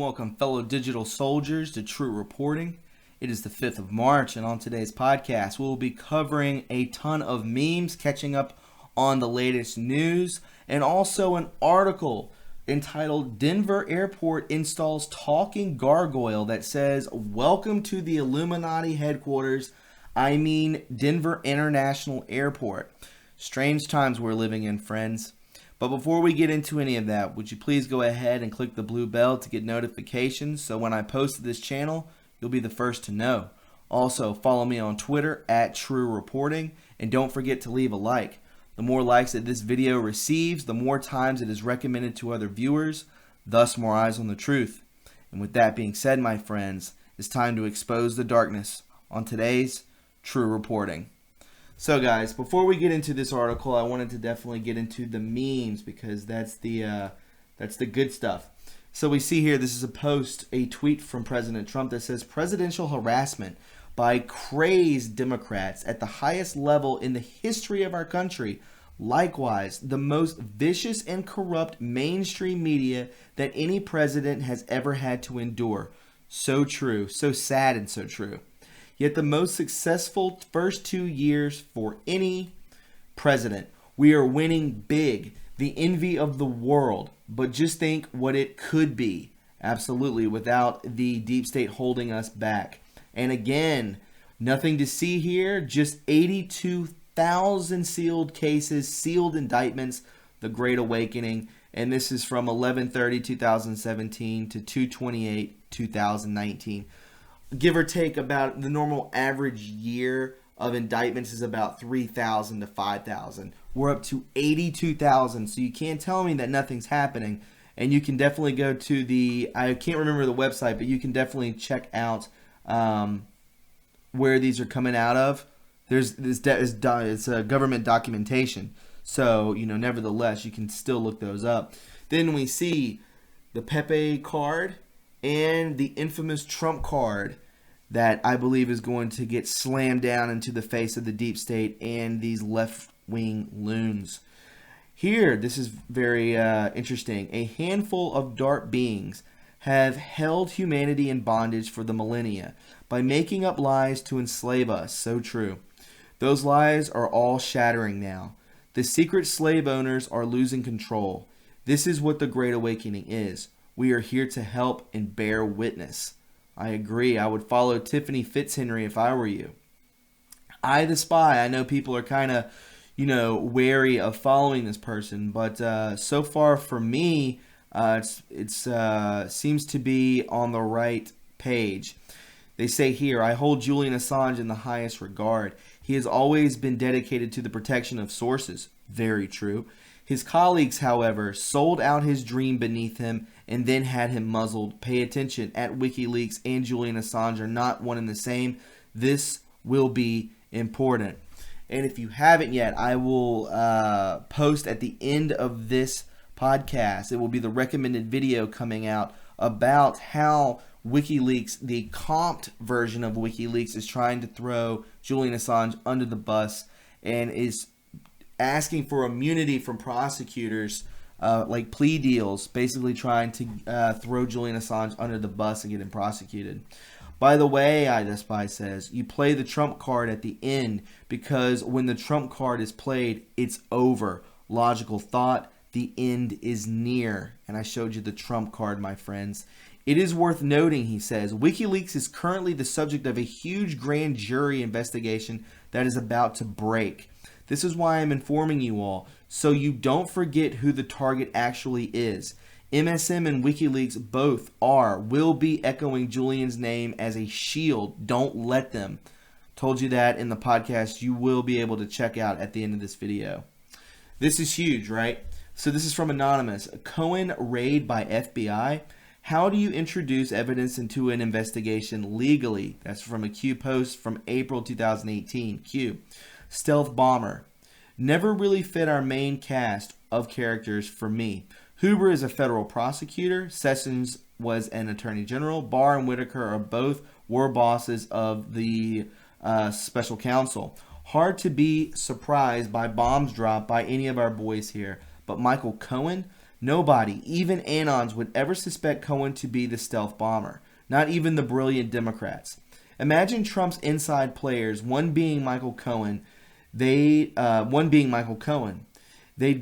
welcome fellow digital soldiers to True Reporting. It is the 5th of March, and on today's podcast, we'll be covering a ton of memes, catching up on the latest news, and also an article entitled Denver Airport Installs Talking Gargoyle that says, "Welcome to the Illuminati headquarters. I mean Denver International Airport." Strange times we're living in, friends. But before we get into any of that, would you please go ahead and click the blue bell to get notifications so when I post to this channel, you'll be the first to know. Also, follow me on Twitter at True Reporting, and don't forget to leave a like. The more likes that this video receives, the more times it is recommended to other viewers, thus more eyes on the truth. And with that being said, my friends, it's time to expose the darkness on today's True Reporting. So guys, before we get into this article, I wanted to definitely get into the memes because that's the good stuff. So we see here, this is a tweet from President Trump that says, "Presidential harassment by crazed Democrats at the highest level in the history of our country. Likewise, the most vicious and corrupt mainstream media that any president has ever had to endure." So true, so sad and so true. Yet the most successful first 2 years for any president. We are winning big, the envy of the world. But just think what it could be, absolutely, without the deep state holding us back. And again, nothing to see here, just 82,000 sealed cases, sealed indictments, the Great Awakening. And this is from 11/30/2017 to 2/28/2019. Give or take, about the normal average year of indictments is about 3,000 to 5,000. We're up to 82,000, so you can't tell me that nothing's happening. And you can definitely go to I can't remember the website, but you can definitely check out where these are coming out of. It's a government documentation. So, nevertheless, you can still look those up. Then we see the Pepe card and the infamous Trump card that I believe is going to get slammed down into the face of the deep state and these left-wing loons. Here, this is very interesting. A handful of dark beings have held humanity in bondage for the millennia by making up lies to enslave us. So true. Those lies are all shattering now. The secret slave owners are losing control. This is what the Great Awakening is. We are here to help and bear witness. I agree. I would follow Tiffany Fitzhenry if I were you. I the Spy. I know people are kind of, wary of following this person, but so far for me, it seems to be on the right page. They say here, "I hold Julian Assange in the highest regard. He has always been dedicated to the protection of sources." Very true. His colleagues, however, sold out his dream beneath him and then had him muzzled. Pay attention, at WikiLeaks and Julian Assange are not one and the same. This will be important. And if you haven't yet, I will post at the end of this podcast. It will be the recommended video coming out about how WikiLeaks, the comped version of WikiLeaks, is trying to throw Julian Assange under the bus and is asking for immunity from prosecutors, like plea deals, basically trying to throw Julian Assange under the bus and get him prosecuted. By the way, I the Spy says, you play the Trump card at the end because when the Trump card is played, it's over. Logical thought, the end is near. And I showed you the Trump card, my friends. It is worth noting, he says, WikiLeaks is currently the subject of a huge grand jury investigation that is about to break. This is why I'm informing you all, so you don't forget who the target actually is. MSM and WikiLeaks both will be echoing Julian's name as a shield. Don't let them. Told you that in the podcast you will be able to check out at the end of this video. This is huge, right? So this is from Anonymous. Cohen raid by FBI. How do you introduce evidence into an investigation legally? That's from a Q post from April 2018. Q. Stealth bomber. Never really fit our main cast of characters for me. Huber is a federal prosecutor. Sessions was an attorney general. Barr and Whitaker were bosses of the special counsel. Hard to be surprised by bombs dropped by any of our boys here. But Michael Cohen, Nobody, even Anons, would ever suspect Cohen to be the stealth bomber. Not even the brilliant Democrats. Imagine Trump's inside players, one being Michael Cohen. They'd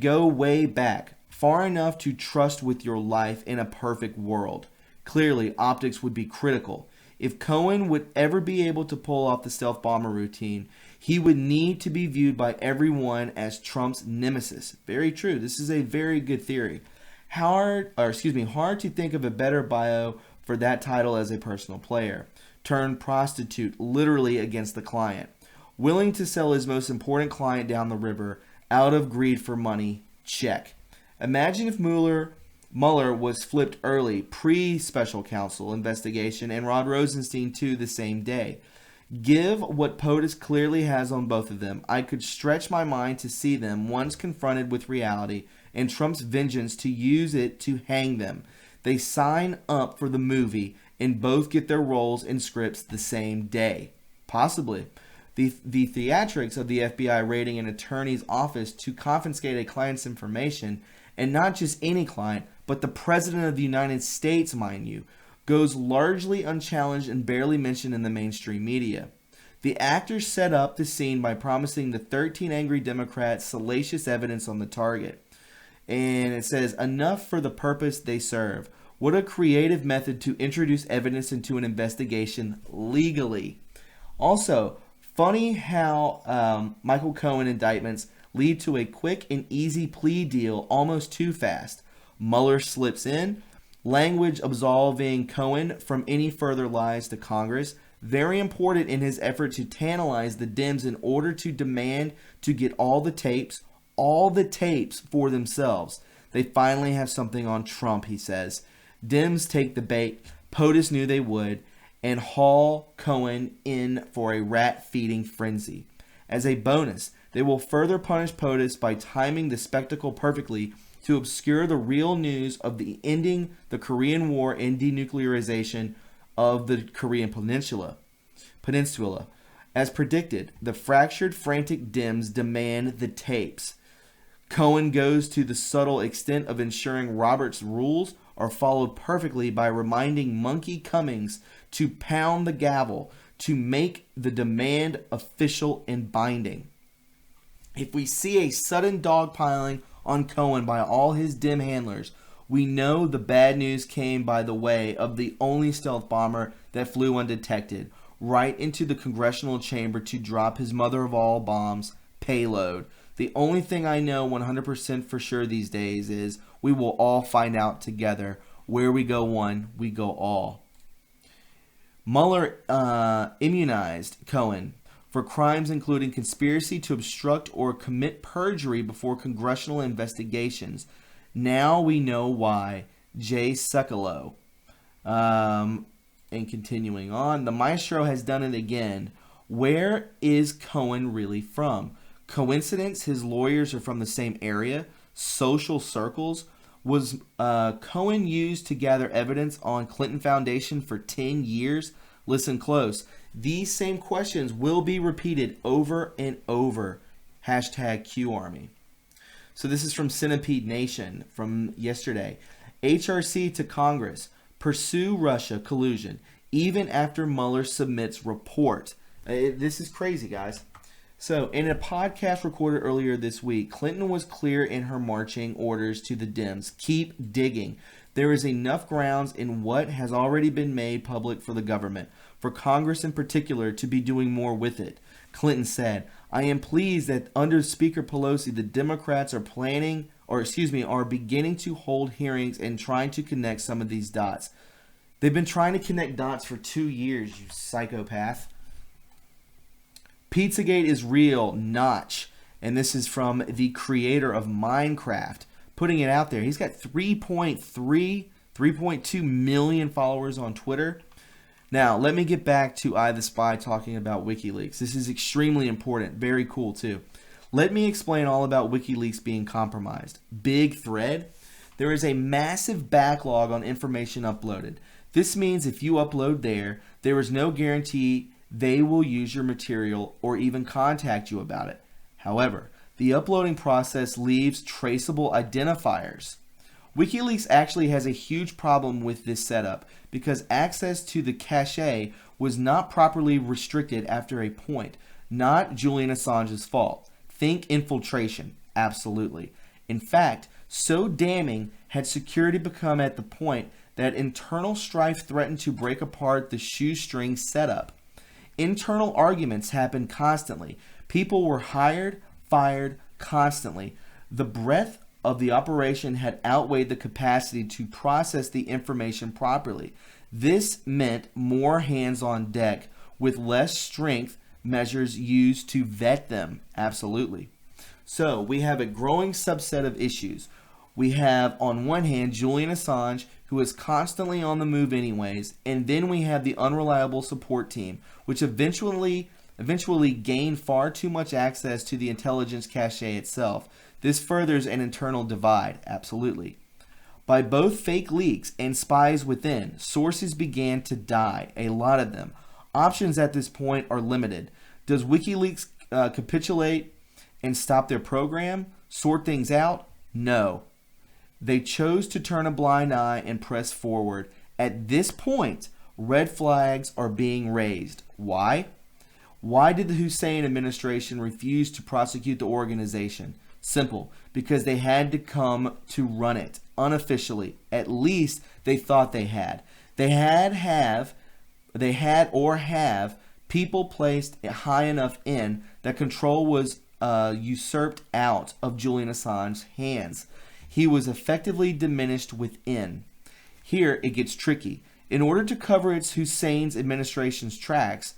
go way back, far enough to trust with your life in a perfect world. Clearly, optics would be critical. If Cohen would ever be able to pull off the stealth bomber routine, he would need to be viewed by everyone as Trump's nemesis. Very true. This is a very good theory. Hard to think of a better bio for that title as a personal player. Turned prostitute, literally against the client. Willing to sell his most important client down the river out of greed for money. Check. Imagine if Mueller was flipped early, pre-special counsel investigation, and Rod Rosenstein too the same day. Give what POTUS clearly has on both of them. I could stretch my mind to see them, once confronted with reality and Trump's vengeance, to use it to hang them. They sign up for the movie and both get their roles and scripts the same day. Possibly. The theatrics of the FBI raiding an attorney's office to confiscate a client's information, and not just any client, but the President of the United States, mind you, goes largely unchallenged and barely mentioned in the mainstream media. The actors set up the scene by promising the 13 angry Democrats salacious evidence on the target. And it says, enough for the purpose they serve. What a creative method to introduce evidence into an investigation legally. Also, funny how Michael Cohen indictments lead to a quick and easy plea deal almost too fast. Mueller slips in, language absolving Cohen from any further lies to Congress. Very important in his effort to tantalize the Dems in order to demand to get all the tapes for themselves. They finally have something on Trump, he says. Dems take the bait. POTUS knew they would, and haul Cohen in for a rat-feeding frenzy. As a bonus, they will further punish POTUS by timing the spectacle perfectly to obscure the real news of the ending the Korean War and denuclearization of the Korean Peninsula. As predicted, the fractured, frantic Dems demand the tapes. Cohen goes to the subtle extent of ensuring Robert's rules are followed perfectly by reminding Monkey Cummings to pound the gavel to make the demand official and binding. If we see a sudden dogpiling on Cohen by all his Dem handlers, we know the bad news came by the way of the only stealth bomber that flew undetected right into the congressional chamber to drop his mother of all bombs, payload. The only thing I know 100% for sure these days is we will all find out together. Where we go one, we go all. Mueller immunized Cohen for crimes including conspiracy to obstruct or commit perjury before congressional investigations. Now we know why. Jay Sekulow. And continuing on, the maestro has done it again. Where is Cohen really from? Coincidence his lawyers are from the same area? Social circles? Was Cohen used to gather evidence on Clinton Foundation for 10 years? Listen close. These same questions will be repeated over and over. Hashtag QArmy. So this is from Centipede Nation from yesterday. HRC to Congress. Pursue Russia collusion even after Mueller submits report. This is crazy, guys. So, in a podcast recorded earlier this week, Clinton was clear in her marching orders to the Dems. Keep digging. There is enough grounds in what has already been made public for the government, for Congress in particular, to be doing more with it. Clinton said, I am pleased that under Speaker Pelosi, the Democrats are beginning to hold hearings and trying to connect some of these dots. They've been trying to connect dots for 2 years, you psychopath. Pizzagate is real, Notch. And this is from the creator of Minecraft, putting it out there. He's got 3.2 million followers on Twitter. Now, let me get back to I the Spy talking about WikiLeaks. This is extremely important. Very cool, too. Let me explain all about WikiLeaks being compromised. Big thread. There is a massive backlog on information uploaded. This means if you upload there is no guarantee they will use your material or even contact you about it. However, the uploading process leaves traceable identifiers. WikiLeaks actually has a huge problem with this setup because access to the cache was not properly restricted after a point. Not Julian Assange's fault. Think infiltration. Absolutely. In fact, so damning had security become at the point that internal strife threatened to break apart the shoestring setup. Internal arguments happened constantly. People were hired, fired constantly. The breadth of the operation had outweighed the capacity to process the information properly. This meant more hands on deck, with less strength measures used to vet them. Absolutely. So we have a growing subset of issues. We have, on one hand, Julian Assange, who is constantly on the move anyways, and then we have the unreliable support team, which eventually gained far too much access to the intelligence cache itself. This furthers an internal divide. Absolutely. By both fake leaks and spies within, sources began to die, a lot of them. Options at this point are limited. Does WikiLeaks capitulate and stop their program? Sort things out? No. They chose to turn a blind eye and press forward. At this point, red flags are being raised. Why? Why did the Hussein administration refuse to prosecute the organization? Simple, because they had to come to run it unofficially. At least they thought they had. They have people placed high enough in that control was usurped out of Julian Assange's hands. He was effectively diminished within. Here it gets tricky. In order to cover its Hussein's administration's tracks,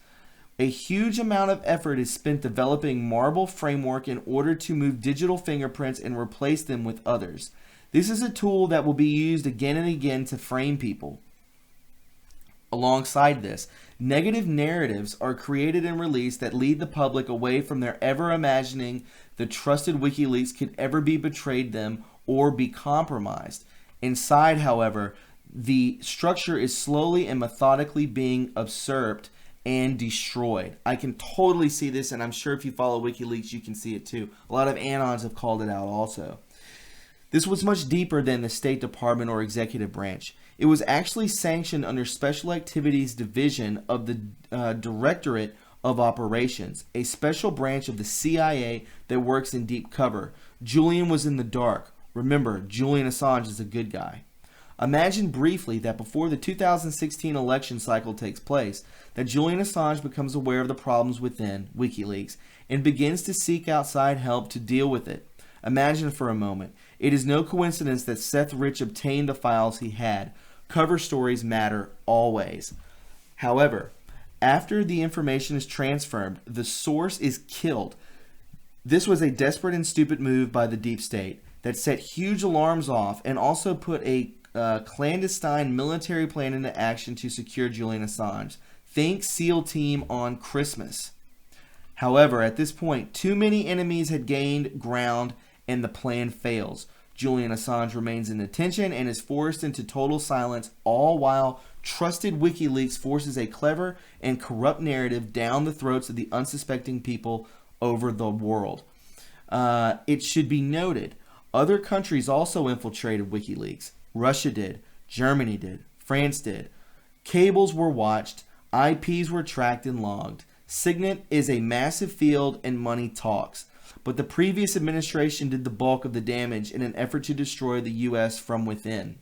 a huge amount of effort is spent developing Marble framework in order to move digital fingerprints and replace them with others. This is a tool that will be used again and again to frame people. Alongside this, negative narratives are created and released that lead the public away from their ever imagining the trusted WikiLeaks could ever be betrayed them or be compromised. Inside, however, the structure is slowly and methodically being usurped and destroyed. I can totally see this, and I'm sure if you follow WikiLeaks, you can see it too. A lot of Anons have called it out also. This was much deeper than the State Department or executive branch. It was actually sanctioned under Special Activities Division of the Directorate of Operations, a special branch of the CIA that works in deep cover. Julian was in the dark. Remember, Julian Assange is a good guy. Imagine briefly that before the 2016 election cycle takes place, that Julian Assange becomes aware of the problems within WikiLeaks and begins to seek outside help to deal with it. Imagine for a moment. It is no coincidence that Seth Rich obtained the files he had. Cover stories matter always. However, after the information is transferred, the source is killed. This was a desperate and stupid move by the deep state that set huge alarms off and also put a clandestine military plan into action to secure Julian Assange. Think SEAL team on Christmas. However, at this point, too many enemies had gained ground and the plan fails. Julian Assange remains in detention and is forced into total silence, all while trusted WikiLeaks forces a clever and corrupt narrative down the throats of the unsuspecting people over the world. It should be noted, other countries also infiltrated WikiLeaks. Russia did, Germany did, France did. Cables were watched, IPs were tracked and logged. Signet is a massive field and money talks. But the previous administration did the bulk of the damage in an effort to destroy the U.S. from within.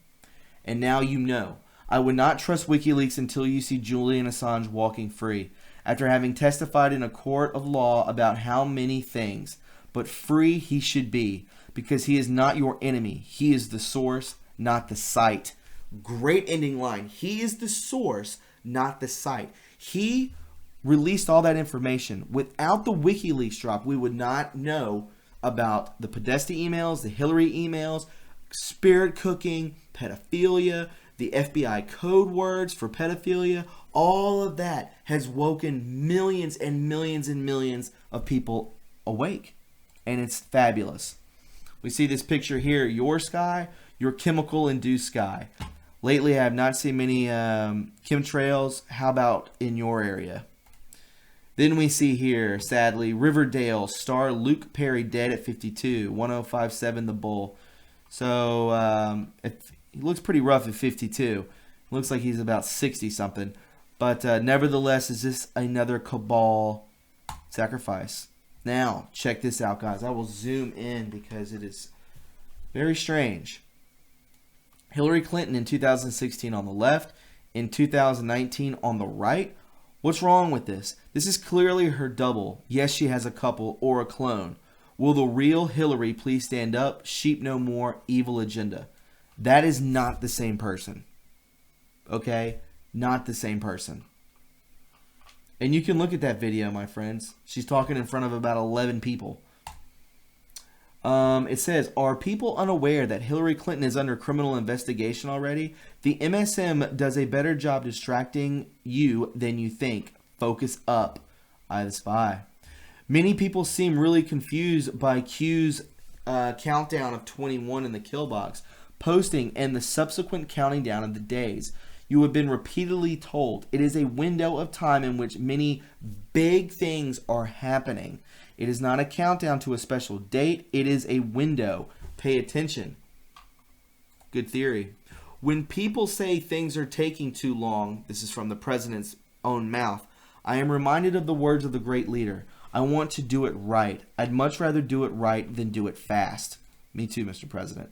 And now you know. I would not trust WikiLeaks until you see Julian Assange walking free, after having testified in a court of law about how many things. But free he should be, because he is not your enemy. He is the source, not the site. Great ending line. He is the source, not the site. He released all that information. Without the WikiLeaks drop, we would not know about the Podesta emails, the Hillary emails, spirit cooking, pedophilia, the FBI code words for pedophilia. All of that has woken millions and millions and millions of people awake. And it's fabulous. We see this picture here, your sky, your chemical-induced sky. Lately, I have not seen many chemtrails. How about in your area? Then we see here, sadly, Riverdale star Luke Perry dead at 52, 1057 The Bull. So he looks pretty rough at 52. Looks like he's about 60 something. But nevertheless, is this another cabal sacrifice? Now, check this out, guys. I will zoom in because it is very strange. Hillary Clinton in 2016 on the left, in 2019 on the right. What's wrong with this? This is clearly her double. Yes, she has a couple or a clone. Will the real Hillary please stand up? Sheep no more, evil agenda. That is not the same person. Okay? Not the same person. And you can look at that video, my friends. She's talking in front of about 11 people. It says, are people unaware that Hillary Clinton is under criminal investigation already? The MSM does a better job distracting you than you think. Focus up. I the Spy. Many people seem really confused by Q's countdown of 21 in the kill box, posting, and the subsequent counting down of the days. You have been repeatedly told it is a window of time in which many big things are happening. It is not a countdown to a special date. It is a window. Pay attention. Good theory. When people say things are taking too long, this is from the president's own mouth, I am reminded of the words of the great leader. I want to do it right. I'd much rather do it right than do it fast. Me too, Mr. President.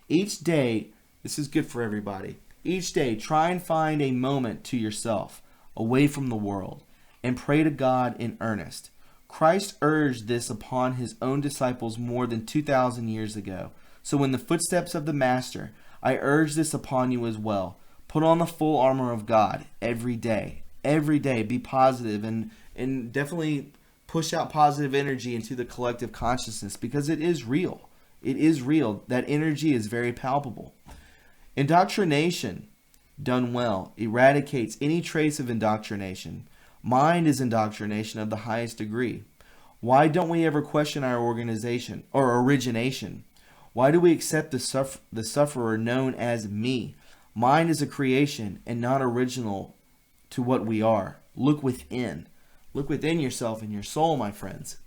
Each day, this is good for everybody. Each day, try and find a moment to yourself, away from the world, and pray to God in earnest. Christ urged this upon his own disciples more than 2,000 years ago. So in the footsteps of the Master, I urge this upon you as well. Put on the full armor of God every day. Every day, be positive and definitely push out positive energy into the collective consciousness because it is real. It is real. That energy is very palpable. Indoctrination, done well, eradicates any trace of indoctrination. Mind is indoctrination of the highest degree. Why don't we ever question our organization or origination? Why do we accept the sufferer known as me? Mind is a creation and not original to what we are. Look within. Look within yourself and your soul, my friends.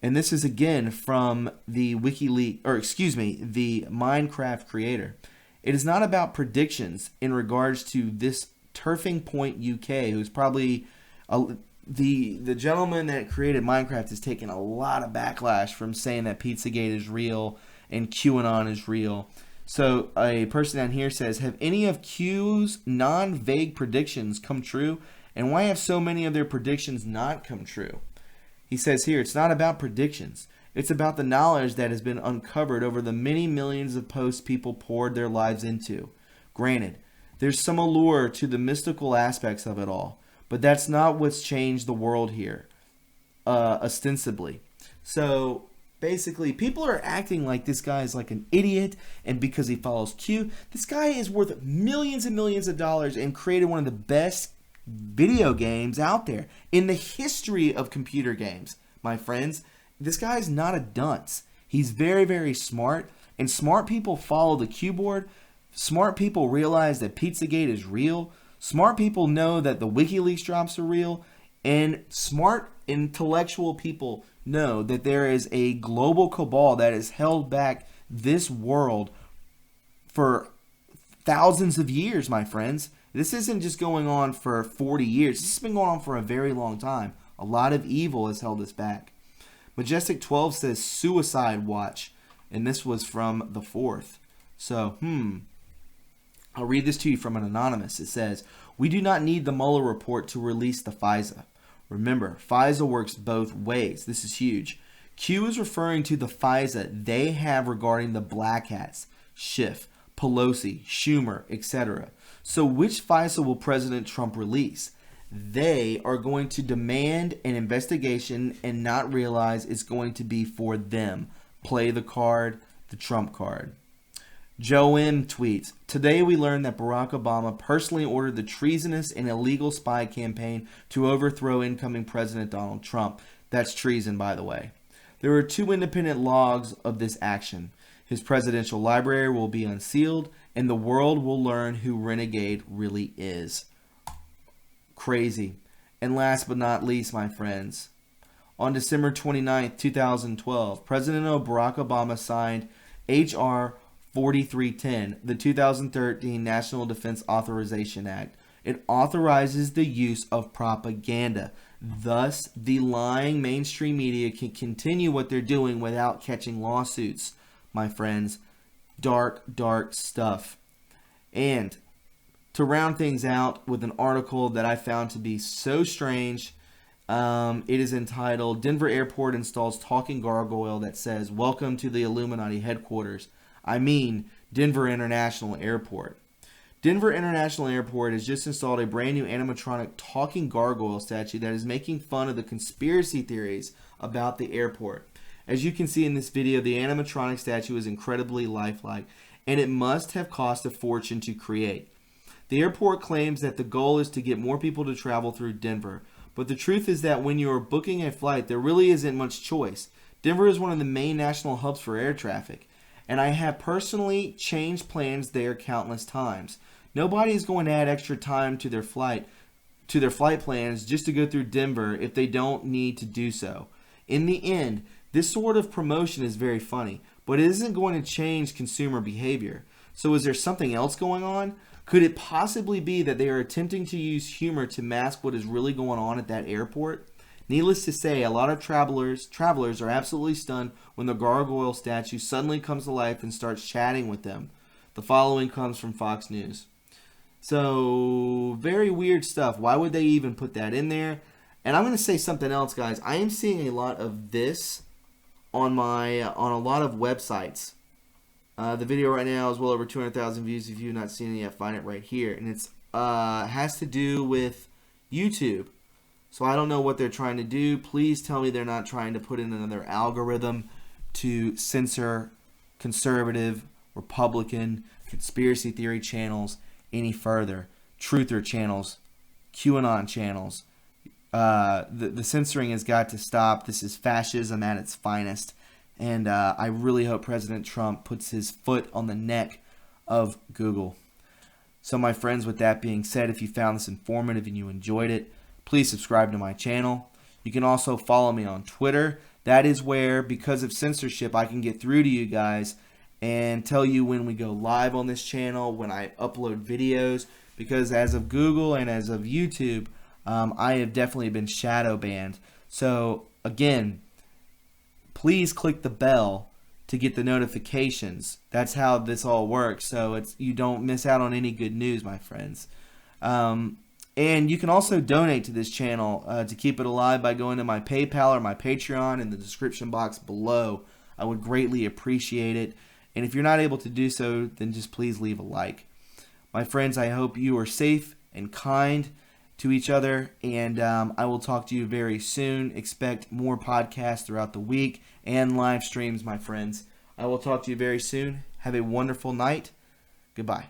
And this is again from the the Minecraft creator. It is not about predictions in regards to this Turfing Point UK, who's probably the gentleman that created Minecraft has taken a lot of backlash from saying that Pizzagate is real and QAnon is real. So a person down here says, have any of Q's non-vague predictions come true? And why have so many of their predictions not come true? He says here, it's not about predictions. It's about the knowledge that has been uncovered over the many millions of posts people poured their lives into. Granted, there's some allure to the mystical aspects of it all, but that's not what's changed the world here, ostensibly. So basically, people are acting like this guy is like an idiot, and because he follows Q, this guy is worth millions and millions of dollars and created one of the best video games out there in the history of computer games, my friends. This guy's not a dunce. He's very, very smart, and smart people follow the keyboard. Smart people realize that Pizzagate is real. Smart people know that the WikiLeaks drops are real, and smart intellectual people know that there is a global cabal that has held back this world for thousands of years, my friends. This isn't just going on for 40 years. This has been going on for a very long time. A lot of evil has held us back. Majestic 12 says suicide watch, and this was from the 4th. So, I'll read this to you from an anonymous. It says, we do not need the Mueller report to release the FISA. Remember, FISA works both ways. This is huge. Q is referring to the FISA they have regarding the Black Hats, Schiff, Pelosi, Schumer, etc. So which FISA will President Trump release? They are going to demand an investigation and not realize it's going to be for them. Play the card, the Trump card. Joe M. tweets, today we learned that Barack Obama personally ordered the treasonous and illegal spy campaign to overthrow incoming President Donald Trump. That's treason, by the way. There are 2 independent logs of this action. His presidential library will be unsealed, and the world will learn who Renegade really is. Crazy. And last but not least, my friends, on December 29th, 2012, President Barack Obama signed H.R. 4310, the 2013 National Defense Authorization Act. It authorizes the use of propaganda. Thus, the lying mainstream media can continue what they're doing without catching lawsuits. My friends, dark, dark stuff. And to round things out with an article that I found to be so strange, it is entitled, Denver Airport Installs Talking Gargoyle That Says, Welcome to the Illuminati Headquarters. I mean, Denver International Airport. Denver International Airport has just installed a brand new animatronic talking gargoyle statue that is making fun of the conspiracy theories about the airport. As you can see in this video, the animatronic statue is incredibly lifelike, and it must have cost a fortune to create. The airport claims that the goal is to get more people to travel through Denver, but the truth is that when you are booking a flight, there really isn't much choice. Denver is one of the main national hubs for air traffic, and I have personally changed plans there countless times. Nobody is going to add extra time to their flight plans just to go through Denver if they don't need to do so. In the end, this sort of promotion is very funny, but it isn't going to change consumer behavior. So is there something else going on? Could it possibly be that they are attempting to use humor to mask what is really going on at that airport? Needless to say, a lot of travelers are absolutely stunned when the gargoyle statue suddenly comes to life and starts chatting with them. The following comes from Fox News. So, very weird stuff. Why would they even put that in there? And I'm going to say something else, guys. I am seeing a lot of this on a lot of websites. The video right now is well over 200,000 views. If you've not seen it yet, find it right here. And it's has to do with YouTube. So I don't know what they're trying to do. Please tell me they're not trying to put in another algorithm to censor conservative, Republican, conspiracy theory channels any further. Truther channels, QAnon channels. The censoring has got to stop. This is fascism at its finest. And I really hope President Trump puts his foot on the neck of Google. So my friends, with that being said, if you found this informative and you enjoyed it, please subscribe to my channel. You can also follow me on Twitter. That is where, because of censorship, I can get through to you guys and tell you when we go live on this channel, when I upload videos. Because as of Google and as of YouTube, I have definitely been shadow banned. So again, please click the bell to get the notifications. That's how this all works. So you don't miss out on any good news, my friends. And you can also donate to this channel to keep it alive by going to my PayPal or my Patreon in the description box below. I would greatly appreciate it. And if you're not able to do so, then just please leave a like. My friends, I hope you are safe and kind to each other. And I will talk to you very soon. Expect more podcasts throughout the week and live streams, my friends. I will talk to you very soon. Have a wonderful night. Goodbye.